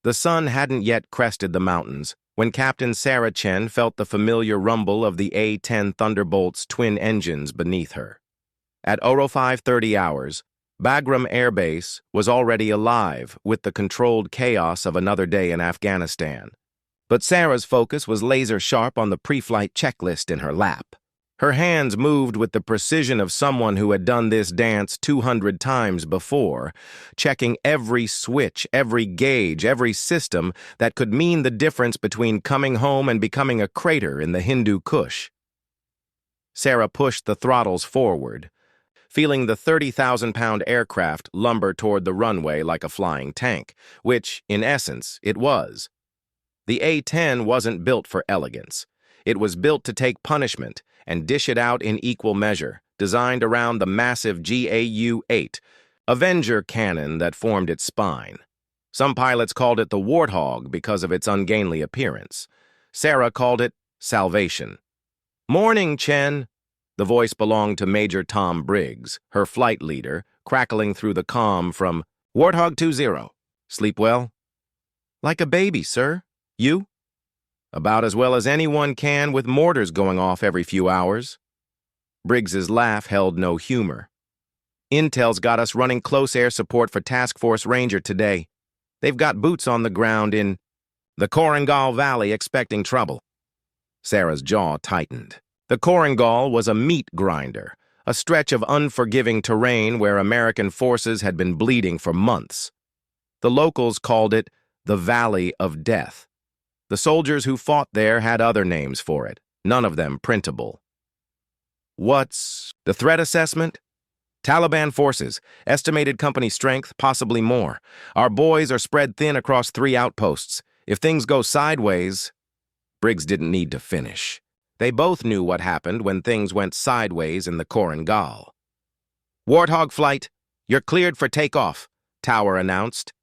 The sun hadn't yet crested the mountains when Captain Sarah Chen felt the familiar rumble of the A-10 Thunderbolt's twin engines beneath her. At 0530 hours, Bagram Air Base was already alive with the controlled chaos of another day in Afghanistan. But Sarah's focus was laser-sharp on the pre-flight checklist in her lap. Her hands moved with the precision of someone who had done this dance 200 times before, checking every switch, every gauge, every system that could mean the difference between coming home and becoming a crater in the Hindu Kush. Sarah pushed the throttles forward, feeling the 30,000-pound aircraft lumber toward the runway like a flying tank, which, in essence, it was. The A-10 wasn't built for elegance. It was built to take punishment and dish it out in equal measure, designed around the massive GAU-8, Avenger cannon that formed its spine. Some pilots called it the Warthog because of its ungainly appearance. Sarah called it Salvation. "Morning, Chen." The voice belonged to Major Tom Briggs, her flight leader, crackling through the comm from Warthog 20. "Sleep well?" "Like a baby, sir. You?" "About as well as anyone can with mortars going off every few hours." Briggs's laugh held no humor. "Intel's got us running close air support for Task Force Ranger today. They've got boots on the ground in the Korengal Valley expecting trouble." Sarah's jaw tightened. The Korengal was a meat grinder, a stretch of unforgiving terrain where American forces had been bleeding for months. The locals called it the Valley of Death. The soldiers who fought there had other names for it, none of them printable. "What's the threat assessment?" "Taliban forces, estimated company strength, possibly more. Our boys are spread thin across 3 outposts. If things go sideways..." Briggs didn't need to finish. They both knew what happened when things went sideways in the Korengal. "Warthog flight, you're cleared for takeoff," Tower announced.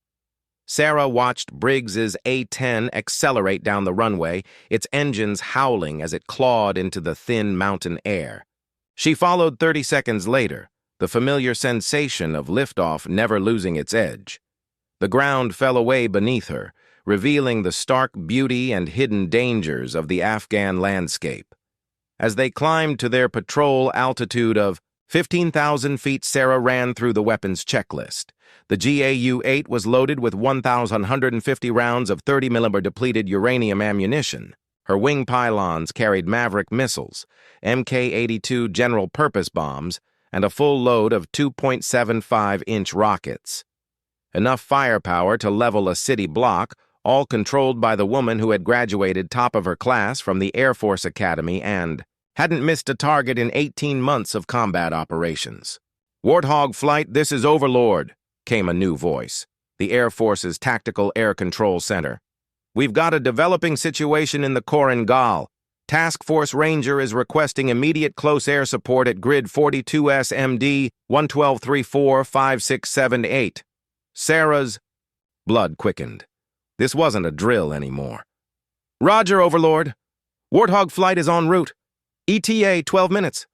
Sarah watched Briggs's A-10 accelerate down the runway, its engines howling as it clawed into the thin mountain air. She followed 30 seconds later, the familiar sensation of liftoff never losing its edge. The ground fell away beneath her, revealing the stark beauty and hidden dangers of the Afghan landscape. As they climbed to their patrol altitude of 15,000 feet, Sarah ran through the weapons checklist. The GAU-8 was loaded with 1,150 rounds of 30mm depleted uranium ammunition. Her wing pylons carried Maverick missiles, Mk-82 general-purpose bombs, and a full load of 2.75-inch rockets. Enough firepower to level a city block, all controlled by the woman who had graduated top of her class from the Air Force Academy and hadn't missed a target in 18 months of combat operations. "Warthog flight, this is Overlord," came a new voice, the Air Force's Tactical Air Control Center. "We've got a developing situation in the Korengal. Task Force Ranger is requesting immediate close air support at Grid 42S MD 112345678. Sarah's blood quickened. This wasn't a drill anymore. "Roger, Overlord. Warthog flight is en route. ETA 12 minutes.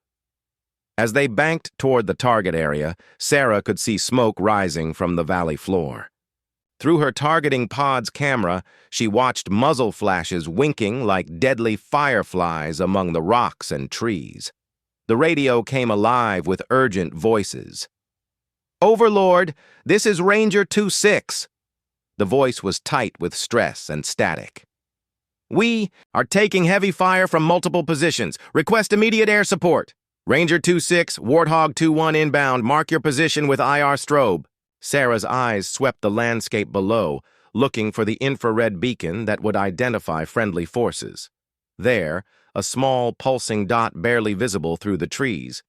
As they banked toward the target area, Sarah could see smoke rising from the valley floor. Through her targeting pod's camera, she watched muzzle flashes winking like deadly fireflies among the rocks and trees. The radio came alive with urgent voices. "Overlord, this is Ranger 26. The voice was tight with stress and static. "We are taking heavy fire from multiple positions. Request immediate air support. Ranger 26, Warthog 21 inbound. Mark your position with IR strobe." Sarah's eyes swept the landscape below, looking for the infrared beacon that would identify friendly forces. There, a small, pulsing dot barely visible through the trees.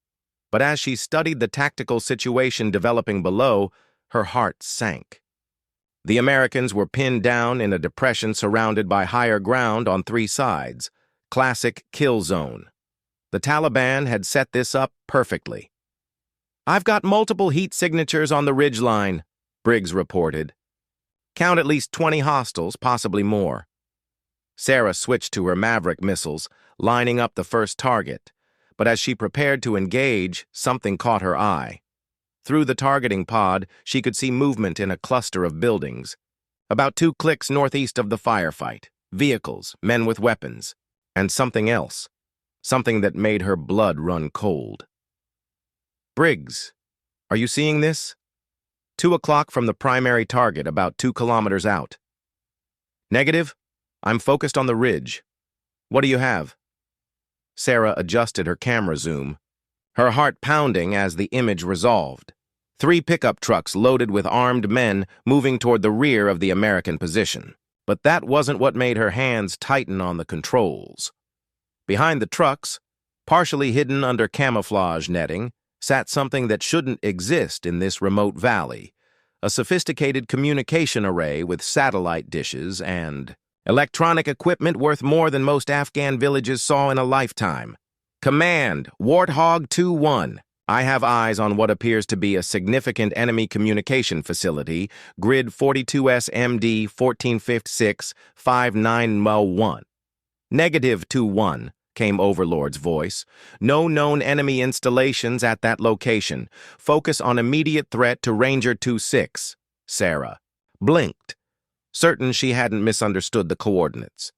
But as she studied the tactical situation developing below, her heart sank. The Americans were pinned down in a depression surrounded by higher ground on 3 sides. Classic kill zone. The Taliban had set this up perfectly. "I've got multiple heat signatures on the ridgeline," Briggs reported. "Count at least 20 hostiles, possibly more." Sarah switched to her Maverick missiles, lining up the first target. But as she prepared to engage, something caught her eye. Through the targeting pod, she could see movement in a cluster of buildings. About 2 clicks northeast of the firefight. Vehicles, men with weapons, and something else. Something that made her blood run cold. Briggs, are you seeing this? 2 o'clock from the primary target, about 2 kilometers out. Negative. I'm focused on the ridge. What do you have? Sarah adjusted her camera zoom, her heart pounding as the image resolved. 3 pickup trucks loaded with armed men moving toward the rear of the American position. But that wasn't what made her hands tighten on the controls. Behind the trucks, partially hidden under camouflage netting, sat something that shouldn't exist in this remote valley, a sophisticated communication array with satellite dishes and electronic equipment worth more than most Afghan villages saw in a lifetime. Command, Warthog 2-1. I have eyes on what appears to be a significant enemy communication facility, grid 42S MD 1456-59Mo1. Negative 2-1, came Overlord's voice. No known enemy installations at that location. Focus on immediate threat to Ranger 26. Sarah blinked, certain she hadn't misunderstood the coordinates.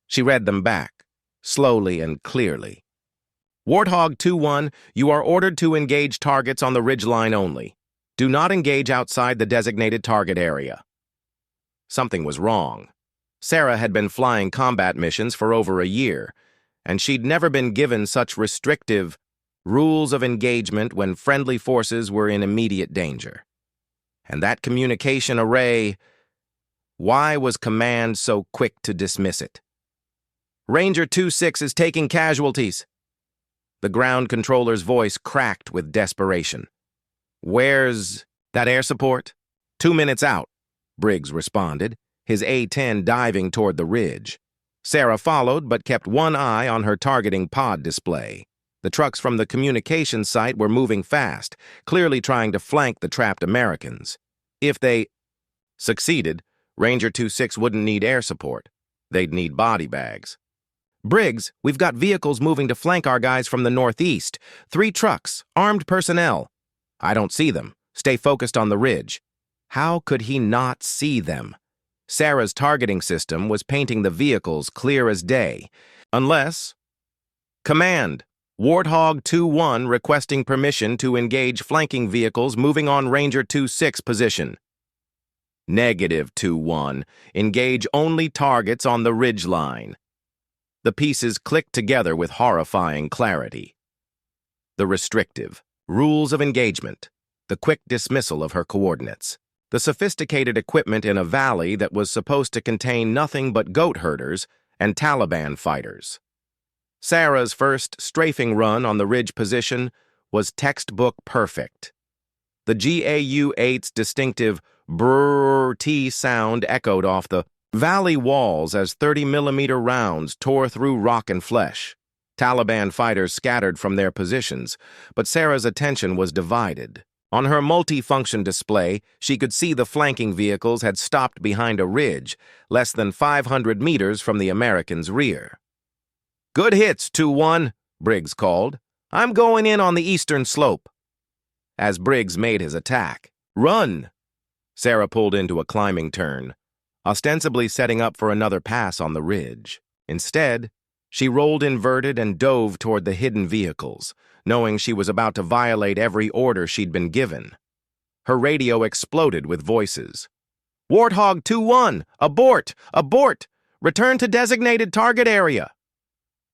She read them back, slowly and clearly. Warthog 2-1, you are ordered to engage targets on the ridgeline only. Do not engage outside the designated target area. Something was wrong. Sarah had been flying combat missions for over a year, and she'd never been given such restrictive rules of engagement when friendly forces were in immediate danger. And that communication array, why was command so quick to dismiss it? Ranger 26 is taking casualties. The ground controller's voice cracked with desperation. Where's that air support? 2 minutes out, Briggs responded, his A-10 diving toward the ridge. Sarah followed but kept one eye on her targeting pod display. The trucks from the communication site were moving fast, clearly trying to flank the trapped Americans. If they succeeded, Ranger 26 wouldn't need air support. They'd need body bags. Briggs, we've got vehicles moving to flank our guys from the northeast. 3 trucks, armed personnel. I don't see them. Stay focused on the ridge. How could he not see them? Sarah's targeting system was painting the vehicles clear as day. Unless... Command, Warthog 2-1 requesting permission to engage flanking vehicles moving on Ranger 26 position. Negative 2-1, engage only targets on the ridgeline. The pieces clicked together with horrifying clarity. The restrictive, rules of engagement, the quick dismissal of her coordinates, the sophisticated equipment in a valley that was supposed to contain nothing but goat herders and Taliban fighters. Sarah's first strafing run on the ridge position was textbook perfect. The GAU-8's distinctive brrrr-t sound echoed off the valley walls as 30mm rounds tore through rock and flesh. Taliban fighters scattered from their positions, but Sarah's attention was divided. On her multi-function display, she could see the flanking vehicles had stopped behind a ridge, less than 500 meters from the Americans' rear. Good hits, 2-1, Briggs called. I'm going in on the eastern slope. As Briggs made his attack, run! Sarah pulled into a climbing turn, ostensibly setting up for another pass on the ridge. Instead, she rolled inverted and dove toward the hidden vehicles, knowing she was about to violate every order she'd been given. Her radio exploded with voices. Warthog 2-1, abort! Abort! Return to designated target area!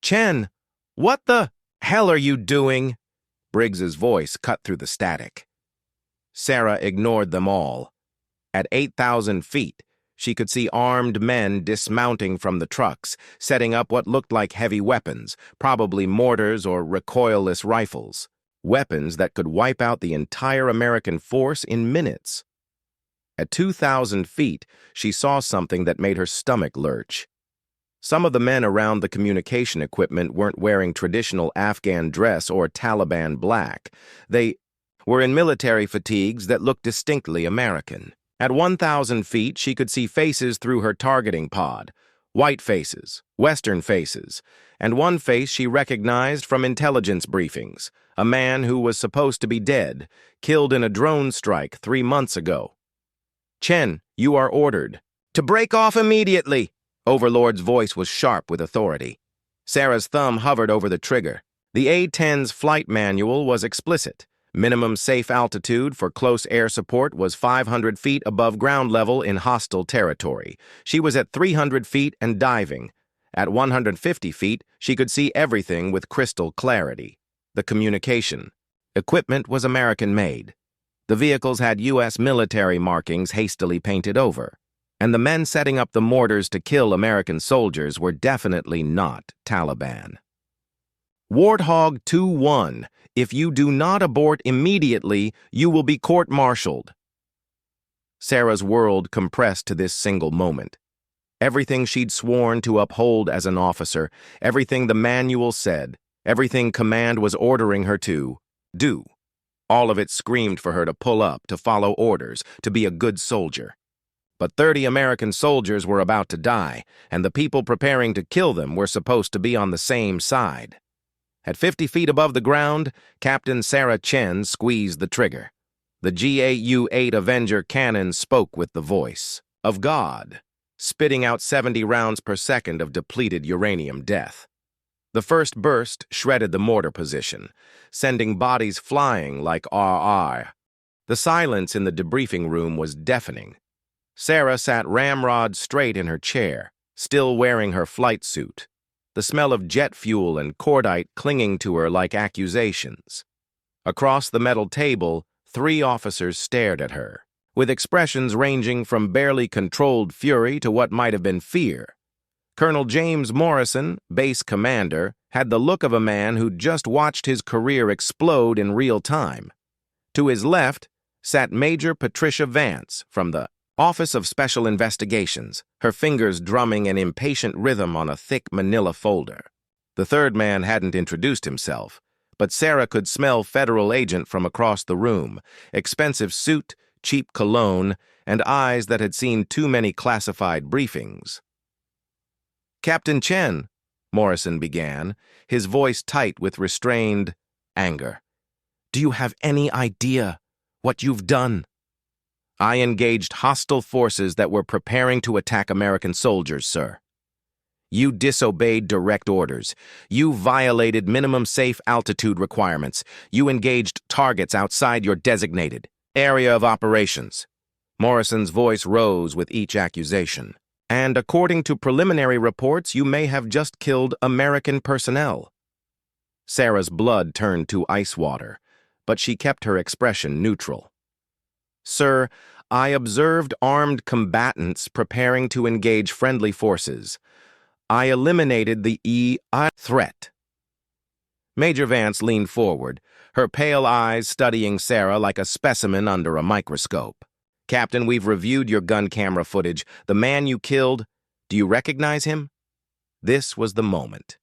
Chen, what the hell are you doing? Briggs's voice cut through the static. Sarah ignored them all. At 8,000 feet, she could see armed men dismounting from the trucks, setting up what looked like heavy weapons, probably mortars or recoilless rifles. Weapons that could wipe out the entire American force in minutes. At 2,000 feet, she saw something that made her stomach lurch. Some of the men around the communication equipment weren't wearing traditional Afghan dress or Taliban black. They were in military fatigues that looked distinctly American. At 1,000 feet, she could see faces through her targeting pod. White faces, Western faces, and one face she recognized from intelligence briefings, a man who was supposed to be dead, killed in a drone strike 3 months ago. Chen, you are ordered. To break off immediately! Overlord's voice was sharp with authority. Sarah's thumb hovered over the trigger. The A-10's flight manual was explicit. Minimum safe altitude for close air support was 500 feet above ground level in hostile territory. She was at 300 feet and diving. At 150 feet, she could see everything with crystal clarity. The communication. Equipment was American-made. The vehicles had U.S. military markings hastily painted over. And the men setting up the mortars to kill American soldiers were definitely not Taliban. Warthog 2-1. If you do not abort immediately, you will be court-martialed. Sarah's world compressed to this single moment. Everything she'd sworn to uphold as an officer, everything the manual said, everything command was ordering her to do. All of it screamed for her to pull up, to follow orders, to be a good soldier. But 30 American soldiers were about to die, and the people preparing to kill them were supposed to be on the same side. At 50 feet above the ground, Captain Sarah Chen squeezed the trigger. The GAU-8 Avenger cannon spoke with the voice of God, spitting out 70 rounds per second of depleted uranium death. The first burst shredded the mortar position, sending bodies flying like RR. The silence in the debriefing room was deafening. Sarah sat ramrod straight in her chair, still wearing her flight suit, the smell of jet fuel and cordite clinging to her like accusations. Across the metal table, 3 officers stared at her, with expressions ranging from barely controlled fury to what might have been fear. Colonel James Morrison, base commander, had the look of a man who'd just watched his career explode in real time. To his left sat Major Patricia Vance from the Office of Special Investigations, her fingers drumming an impatient rhythm on a thick manila folder. The third man hadn't introduced himself, but Sarah could smell federal agent from across the room, expensive suit, cheap cologne, and eyes that had seen too many classified briefings. Captain Chen, Morrison began, his voice tight with restrained anger. Do you have any idea what you've done? I engaged hostile forces that were preparing to attack American soldiers, sir. You disobeyed direct orders. You violated minimum safe altitude requirements. You engaged targets outside your designated area of operations. Morrison's voice rose with each accusation. And according to preliminary reports, you may have just killed American personnel. Sarah's blood turned to ice water, but she kept her expression neutral. Sir, I observed armed combatants preparing to engage friendly forces. I eliminated the EI threat. Major Vance leaned forward, her pale eyes studying Sarah like a specimen under a microscope. Captain, we've reviewed your gun camera footage. The man you killed, do you recognize him? This was the moment.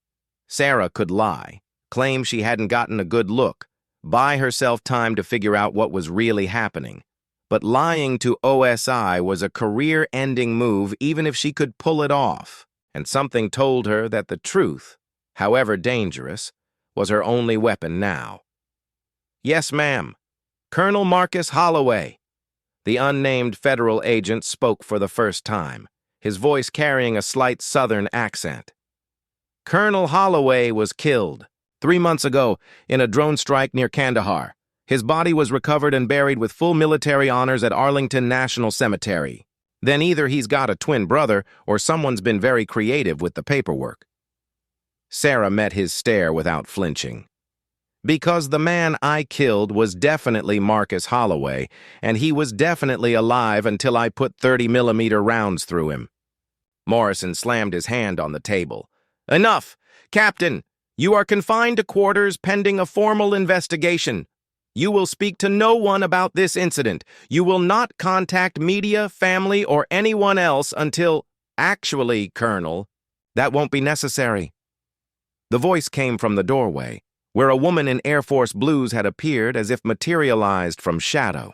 Sarah could lie, claim she hadn't gotten a good look, buy herself time to figure out what was really happening. But lying to OSI was a career-ending move even if she could pull it off, and something told her that the truth, however dangerous, was her only weapon now. Yes, ma'am. Colonel Marcus Holloway. The unnamed federal agent spoke for the first time, his voice carrying a slight southern accent. Colonel Holloway was killed 3 months ago in a drone strike near Kandahar. His body was recovered and buried with full military honors at Arlington National Cemetery. Then either he's got a twin brother or someone's been very creative with the paperwork. Sarah met his stare without flinching. Because the man I killed was definitely Marcus Holloway, and he was definitely alive until I put 30mm rounds through him. Morrison slammed his hand on the table. Enough! Captain, you are confined to quarters pending a formal investigation. You will speak to no one about this incident. You will not contact media, family, or anyone else until... Actually, Colonel, that won't be necessary. The voice came from the doorway, where a woman in Air Force blues had appeared as if materialized from shadow.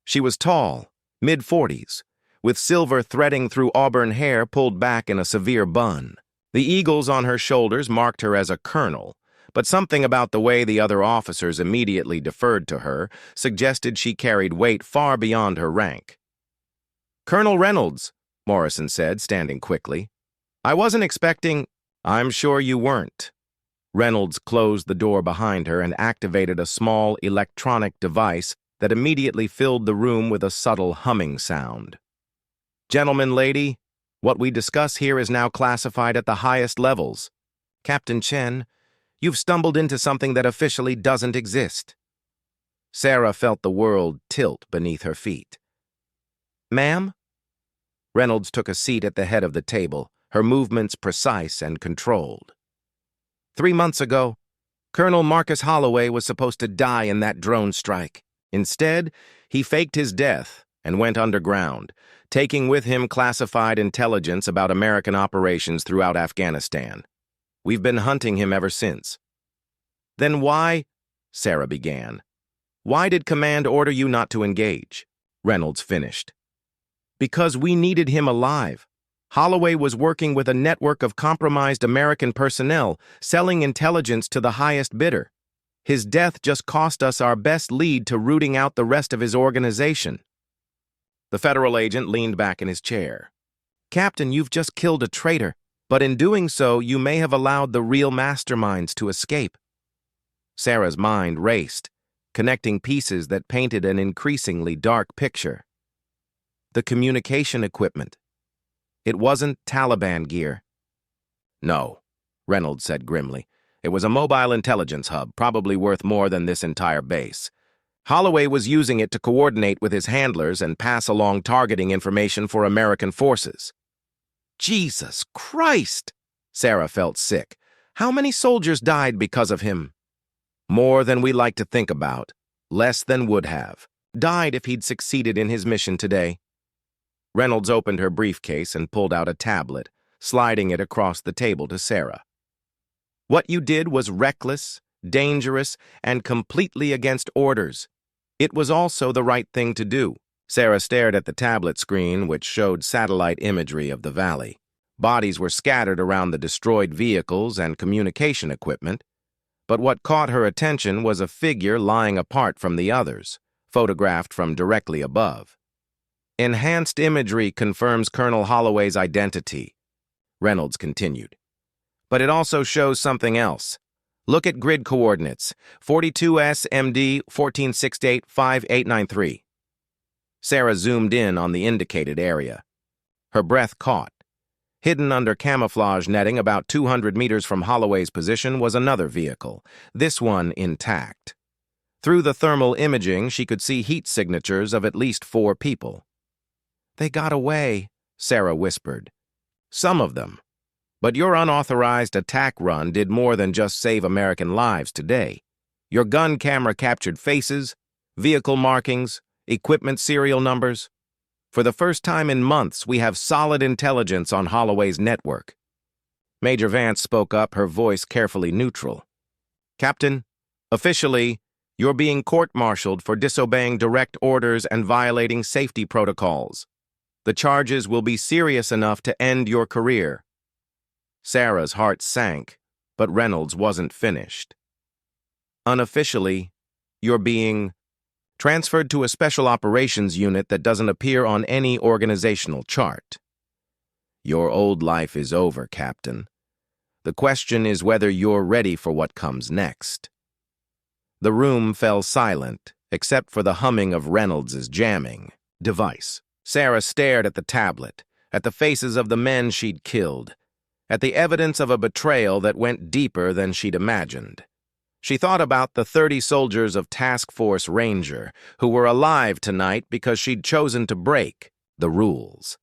She was tall, mid-40s, with silver threading through auburn hair pulled back in a severe bun. The eagles on her shoulders marked her as a colonel, but something about the way the other officers immediately deferred to her suggested she carried weight far beyond her rank. Colonel Reynolds, Morrison said, standing quickly. I wasn't expecting— I'm sure you weren't. Reynolds closed the door behind her and activated a small electronic device that immediately filled the room with a subtle humming sound. Gentleman, lady, what we discuss here is now classified at the highest levels. Captain Chen, you've stumbled into something that officially doesn't exist. Sarah felt the world tilt beneath her feet. Ma'am? Reynolds took a seat at the head of the table, her movements precise and controlled. 3 months ago, Colonel Marcus Holloway was supposed to die in that drone strike. Instead, he faked his death and went underground, taking with him classified intelligence about American operations throughout Afghanistan. We've been hunting him ever since. Then why— Sarah began. Why did Command order you not to engage? Reynolds finished. Because we needed him alive. Holloway was working with a network of compromised American personnel, selling intelligence to the highest bidder. His death just cost us our best lead to rooting out the rest of his organization. The federal agent leaned back in his chair. Captain, you've just killed a traitor, but in doing so, you may have allowed the real masterminds to escape. Sarah's mind raced, connecting pieces that painted an increasingly dark picture. The communication equipment. It wasn't Taliban gear. No, Reynolds said grimly. It was a mobile intelligence hub, probably worth more than this entire base. Holloway was using it to coordinate with his handlers and pass along targeting information for American forces. Jesus Christ! Sarah felt sick. How many soldiers died because of him? More than we like to think about. Less than would have. Died if he'd succeeded in his mission today. Reynolds opened her briefcase and pulled out a tablet, sliding it across the table to Sarah. What you did was reckless, dangerous, and completely against orders. It was also the right thing to do. Sarah stared at the tablet screen, which showed satellite imagery of the valley. Bodies were scattered around the destroyed vehicles and communication equipment, but what caught her attention was a figure lying apart from the others, photographed from directly above. Enhanced imagery confirms Colonel Holloway's identity, Reynolds continued. But it also shows something else. Look at grid coordinates, 42S MD 14685893. Sarah zoomed in on the indicated area. Her breath caught. Hidden under camouflage netting about 200 meters from Holloway's position was another vehicle, this one intact. Through the thermal imaging, she could see heat signatures of at least 4 people. They got away, Sarah whispered. Some of them. But your unauthorized attack run did more than just save American lives today. Your gun camera captured faces, vehicle markings, equipment serial numbers. For the first time in months, we have solid intelligence on Holloway's network. Major Vance spoke up, her voice carefully neutral. Captain, officially, you're being court-martialed for disobeying direct orders and violating safety protocols. The charges will be serious enough to end your career. Sarah's heart sank, but Reynolds wasn't finished. Unofficially, you're being transferred to a special operations unit that doesn't appear on any organizational chart. Your old life is over, Captain. The question is whether you're ready for what comes next. The room fell silent, except for the humming of Reynolds' jamming device. Sarah stared at the tablet, at the faces of the men she'd killed, at the evidence of a betrayal that went deeper than she'd imagined. She thought about the 30 soldiers of Task Force Ranger who were alive tonight because she'd chosen to break the rules.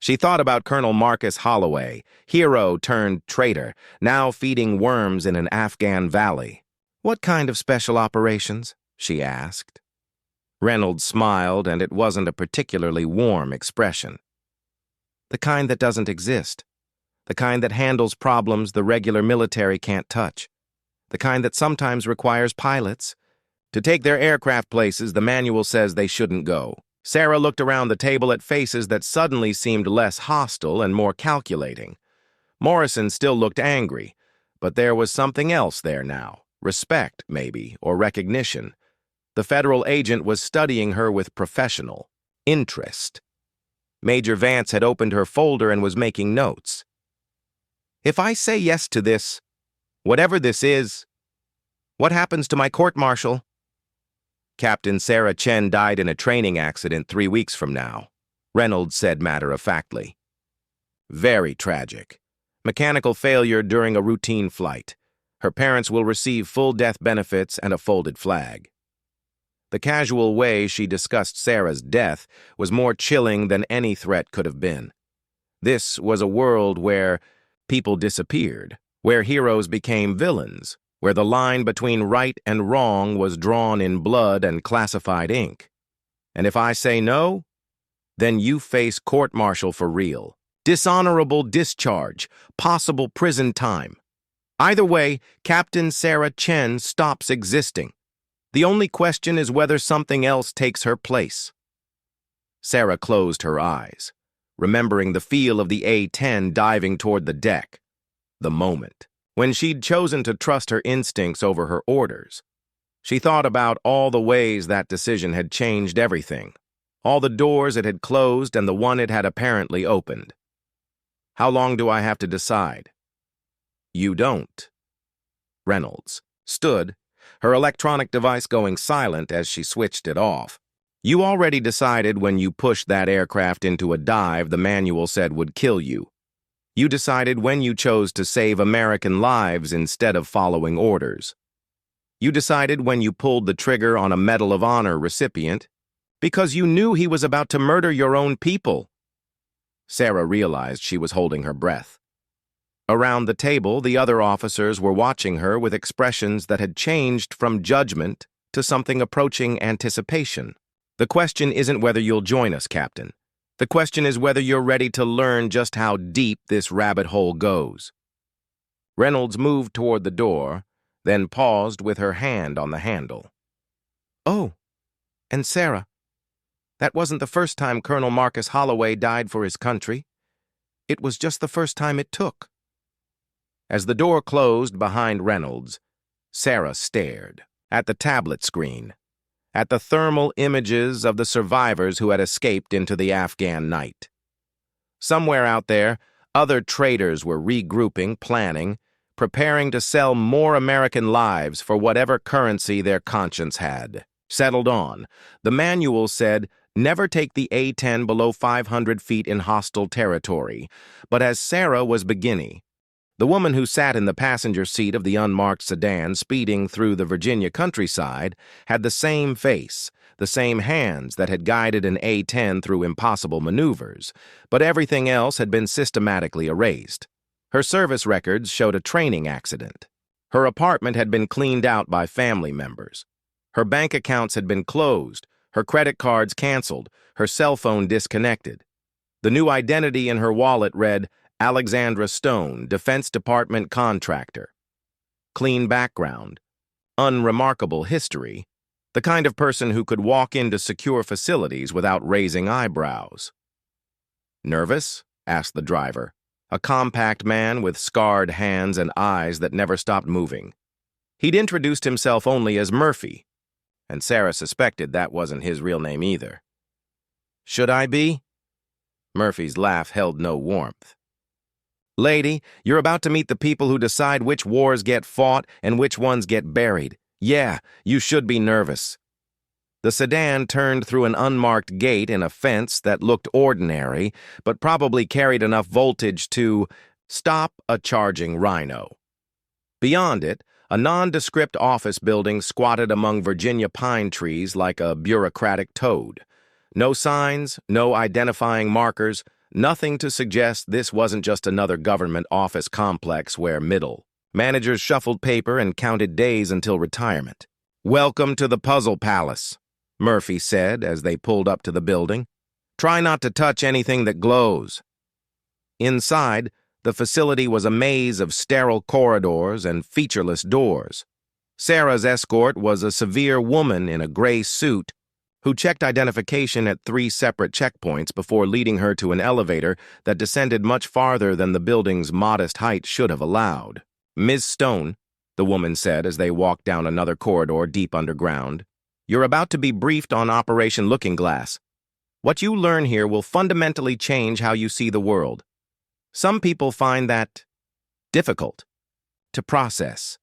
She thought about Colonel Marcus Holloway, hero turned traitor, now feeding worms in an Afghan valley. What kind of special operations? She asked. Reynolds smiled, and it wasn't a particularly warm expression. The kind that doesn't exist. The kind that handles problems the regular military can't touch. The kind that sometimes requires pilots to take their aircraft places the manual says they shouldn't go. Sarah looked around the table at faces that suddenly seemed less hostile and more calculating. Morrison still looked angry, but there was something else there now. Respect, maybe, or recognition. The federal agent was studying her with professional interest. Major Vance had opened her folder and was making notes. If I say yes to this, whatever this is, what happens to my court-martial? Captain Sarah Chen died in a training accident 3 weeks from now, Reynolds said matter-of-factly. Very tragic. Mechanical failure during a routine flight. Her parents will receive full death benefits and a folded flag. The casual way she discussed Sarah's death was more chilling than any threat could have been. This was a world where people disappeared, where heroes became villains, where the line between right and wrong was drawn in blood and classified ink. And if I say no, then you face court-martial for real. Dishonorable discharge, possible prison time. Either way, Captain Sarah Chen stops existing. The only question is whether something else takes her place. Sarah closed her eyes, remembering the feel of the A-10 diving toward the deck. The moment when she'd chosen to trust her instincts over her orders. She thought about all the ways that decision had changed everything, all the doors it had closed and the one it had apparently opened. How long do I have to decide? You don't. Reynolds stood, her electronic device going silent as she switched it off. You already decided when you pushed that aircraft into a dive the manual said would kill you. You decided when you chose to save American lives instead of following orders. You decided when you pulled the trigger on a Medal of Honor recipient because you knew he was about to murder your own people. Sarah realized she was holding her breath. Around the table, the other officers were watching her with expressions that had changed from judgment to something approaching anticipation. The question isn't whether you'll join us, Captain. The question is whether you're ready to learn just how deep this rabbit hole goes. Reynolds moved toward the door, then paused with her hand on the handle. Oh, and Sarah, that wasn't the first time Colonel Marcus Holloway died for his country. It was just the first time it took. As the door closed behind Reynolds, Sarah stared at the tablet screen, at the thermal images of the survivors who had escaped into the Afghan night. Somewhere out there, other traitors were regrouping, planning, preparing to sell more American lives for whatever currency their conscience had settled on. The manual said, never take the A-10 below 500 feet in hostile territory. But as Sarah was beginning, the woman who sat in the passenger seat of the unmarked sedan speeding through the Virginia countryside had the same face, the same hands that had guided an A-10 through impossible maneuvers, but everything else had been systematically erased. Her service records showed a training accident. Her apartment had been cleaned out by family members. Her bank accounts had been closed, her credit cards canceled, her cell phone disconnected. The new identity in her wallet read, Alexandra Stone, Defense Department contractor. Clean background, unremarkable history, the kind of person who could walk into secure facilities without raising eyebrows. Nervous? Asked the driver, a compact man with scarred hands and eyes that never stopped moving. He'd introduced himself only as Murphy, and Sarah suspected that wasn't his real name either. Should I be? Murphy's laugh held no warmth. Lady, you're about to meet the people who decide which wars get fought and which ones get buried. Yeah, you should be nervous. The sedan turned through an unmarked gate in a fence that looked ordinary, but probably carried enough voltage to stop a charging rhino. Beyond it, a nondescript office building squatted among Virginia pine trees like a bureaucratic toad. No signs, no identifying markers, nothing to suggest this wasn't just another government office complex where middle managers shuffled paper and counted days until retirement. Welcome to the Puzzle Palace, Murphy said as they pulled up to the building. Try not to touch anything that glows. Inside, the facility was a maze of sterile corridors and featureless doors. Sarah's escort was a severe woman in a gray suit who checked identification at 3 separate checkpoints before leading her to an elevator that descended much farther than the building's modest height should have allowed. Ms. Stone, the woman said as they walked down another corridor deep underground, you're about to be briefed on Operation Looking Glass. What you learn here will fundamentally change how you see the world. Some people find that difficult to process.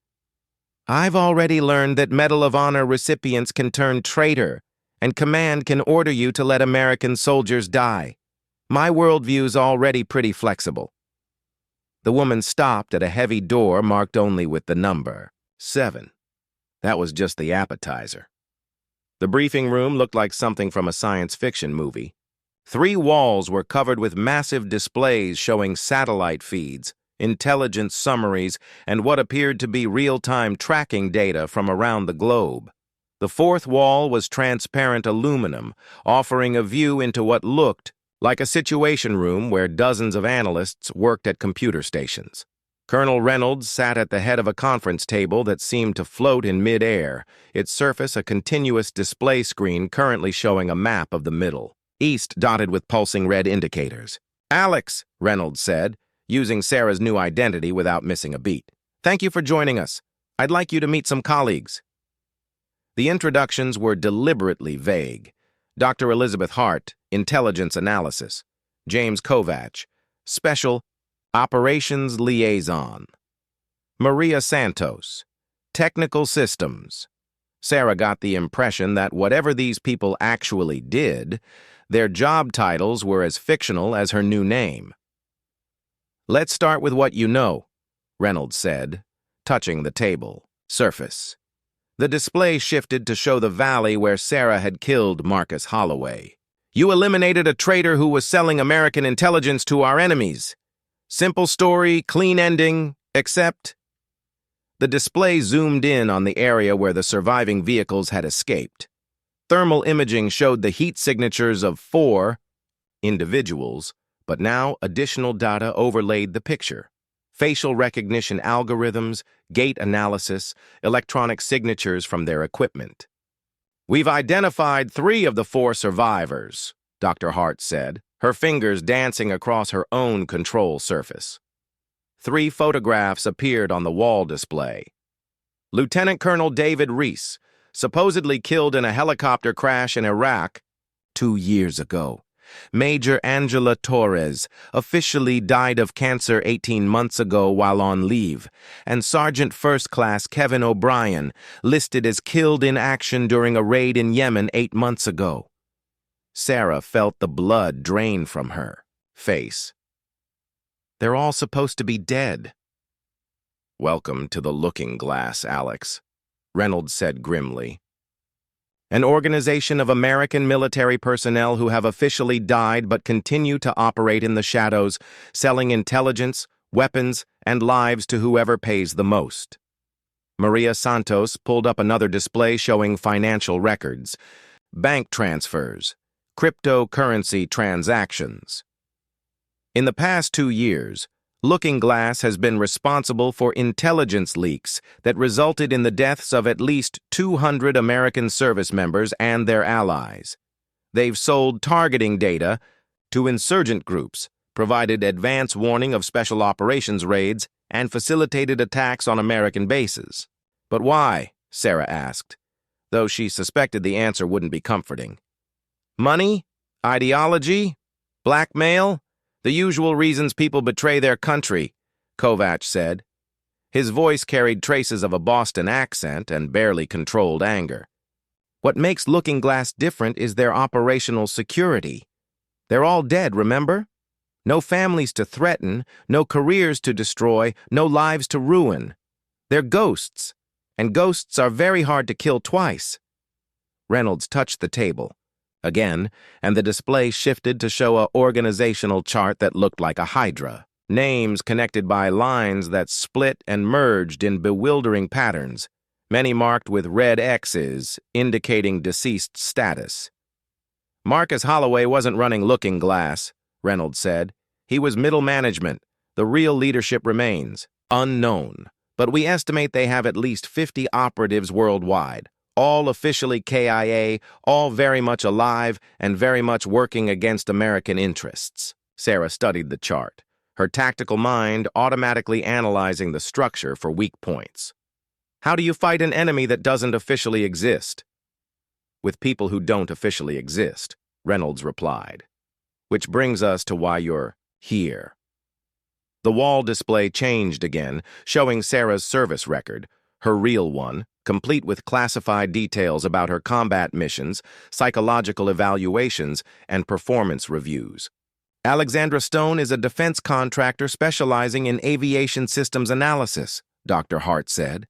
I've already learned that Medal of Honor recipients can turn traitor, and command can order you to let American soldiers die. My worldview's already pretty flexible. The woman stopped at a heavy door marked only with the number 7. That was just the appetizer. The briefing room looked like something from a science fiction movie. 3 walls were covered with massive displays showing satellite feeds, intelligence summaries, and what appeared to be real-time tracking data from around the globe. The 4th wall was transparent aluminum, offering a view into what looked like a situation room where dozens of analysts worked at computer stations. Colonel Reynolds sat at the head of a conference table that seemed to float in mid-air, its surface a continuous display screen currently showing a map of the Middle East dotted with pulsing red indicators. "Alex," Reynolds said, using Sarah's new identity without missing a beat. "Thank you for joining us. I'd like you to meet some colleagues." The introductions were deliberately vague. Dr. Elizabeth Hart, Intelligence Analysis. James Kovach, Special Operations Liaison. Maria Santos, Technical Systems. Sarah got the impression that whatever these people actually did, their job titles were as fictional as her new name. "Let's start with what you know," Reynolds said, touching the table surface. The display shifted to show the valley where Sarah had killed Marcus Holloway. "You eliminated a traitor who was selling American intelligence to our enemies. Simple story, clean ending, except..." The display zoomed in on the area where the surviving vehicles had escaped. Thermal imaging showed the heat signatures of 4 individuals, but now additional data overlaid the picture. Facial recognition algorithms, gait analysis, electronic signatures from their equipment. "We've identified 3 of the 4 survivors," Dr. Hart said, her fingers dancing across her own control surface. 3 photographs appeared on the wall display. Lieutenant Colonel David Reese, supposedly killed in a helicopter crash in Iraq 2 years ago. Major Angela Torres officially died of cancer 18 months ago while on leave, and Sergeant First Class Kevin O'Brien listed as killed in action during a raid in Yemen 8 months ago. Sarah felt the blood drain from her face. "They're all supposed to be dead." "Welcome to the looking glass, Alex," Reynolds said grimly. "An organization of American military personnel who have officially died but continue to operate in the shadows, selling intelligence, weapons, and lives to whoever pays the most." Maria Santos pulled up another display showing financial records, bank transfers, cryptocurrency transactions. In the past 2 years, Looking Glass has been responsible for intelligence leaks that resulted in the deaths of at least 200 American service members and their allies. They've sold targeting data to insurgent groups, provided advance warning of special operations raids, and facilitated attacks on American bases. "But why?" Sarah asked, though she suspected the answer wouldn't be comforting. "Money? Ideology? Blackmail? The usual reasons people betray their country," Kovach said. His voice carried traces of a Boston accent and barely controlled anger. "What makes Looking Glass different is their operational security. They're all dead, remember? No families to threaten, no careers to destroy, no lives to ruin. They're ghosts, and ghosts are very hard to kill twice." Reynolds touched the table again, and the display shifted to show a organizational chart that looked like a hydra. Names connected by lines that split and merged in bewildering patterns, many marked with red X's, indicating deceased status. "Marcus Holloway wasn't running Looking Glass," Reynolds said. "He was middle management. The real leadership remains unknown, but we estimate they have at least 50 operatives worldwide, all officially KIA, all very much alive and very much working against American interests." Sarah studied the chart, her tactical mind automatically analyzing the structure for weak points. "How do you fight an enemy that doesn't officially exist?" "With people who don't officially exist," Reynolds replied. Which brings us to why you're here. The wall display changed again, showing Sarah's service record, her real one, complete with classified details about her combat missions, psychological evaluations, and performance reviews. Alexandra Stone is a defense contractor specializing in aviation systems analysis, Dr. Hart said.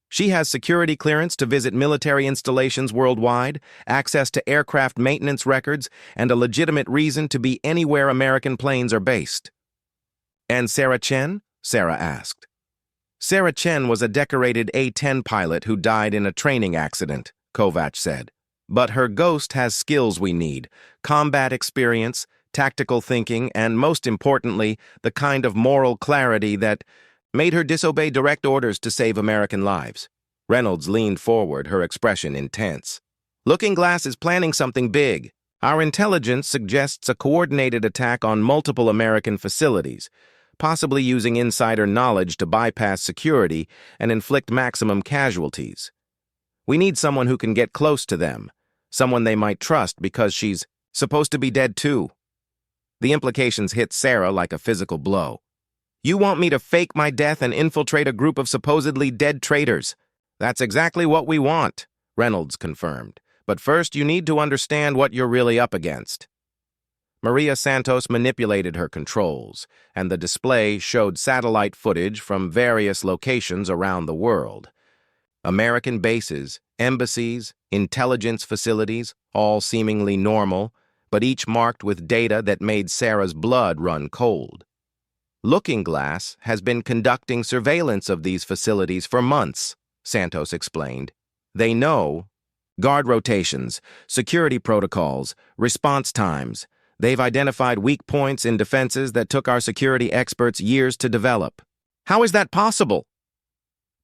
She has security clearance to visit military installations worldwide, access to aircraft maintenance records, and a legitimate reason to be anywhere American planes are based. And Sarah Chen? Sarah asked. Sarah Chen was a decorated A-10 pilot who died in a training accident, Kovac said. But her ghost has skills we need: combat experience, tactical thinking, and most importantly, the kind of moral clarity that made her disobey direct orders to save American lives. Reynolds leaned forward, her expression intense. Looking Glass is planning something big. Our intelligence suggests a coordinated attack on multiple American facilities, possibly using insider knowledge to bypass security and inflict maximum casualties. We need someone who can get close to them, someone they might trust because she's supposed to be dead too. The implications hit Sarah like a physical blow. You want me to fake my death and infiltrate a group of supposedly dead traitors? That's exactly what we want, Reynolds confirmed. But first, you need to understand what you're really up against. Maria Santos manipulated her controls, and the display showed satellite footage from various locations around the world. American bases, embassies, intelligence facilities, all seemingly normal, but each marked with data that made Sarah's blood run cold. Looking Glass has been conducting surveillance of these facilities for months, Santos explained. They know guard rotations, security protocols, response times. They've identified weak points in defenses that took our security experts years to develop. How is that possible?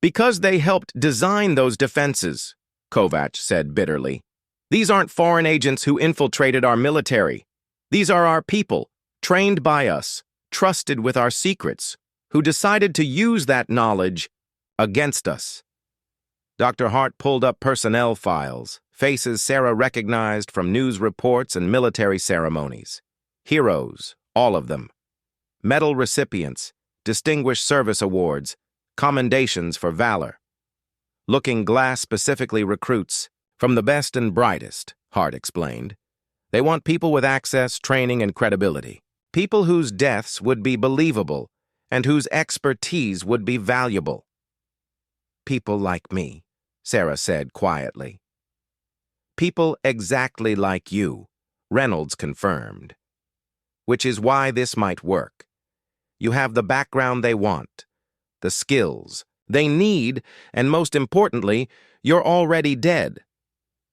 Because they helped design those defenses, Kovac said bitterly. These aren't foreign agents who infiltrated our military. These are our people, trained by us, trusted with our secrets, who decided to use that knowledge against us. Dr. Hart pulled up personnel files, faces Sarah recognized from news reports and military ceremonies. Heroes, all of them. Medal recipients, distinguished service awards, commendations for valor. Looking Glass specifically recruits from the best and brightest, Hart explained. They want people with access, training, and credibility. People whose deaths would be believable and whose expertise would be valuable. People like me, Sarah said quietly. People exactly like you, Reynolds confirmed. Which is why this might work. You have the background they want, the skills they need, and most importantly, you're already dead.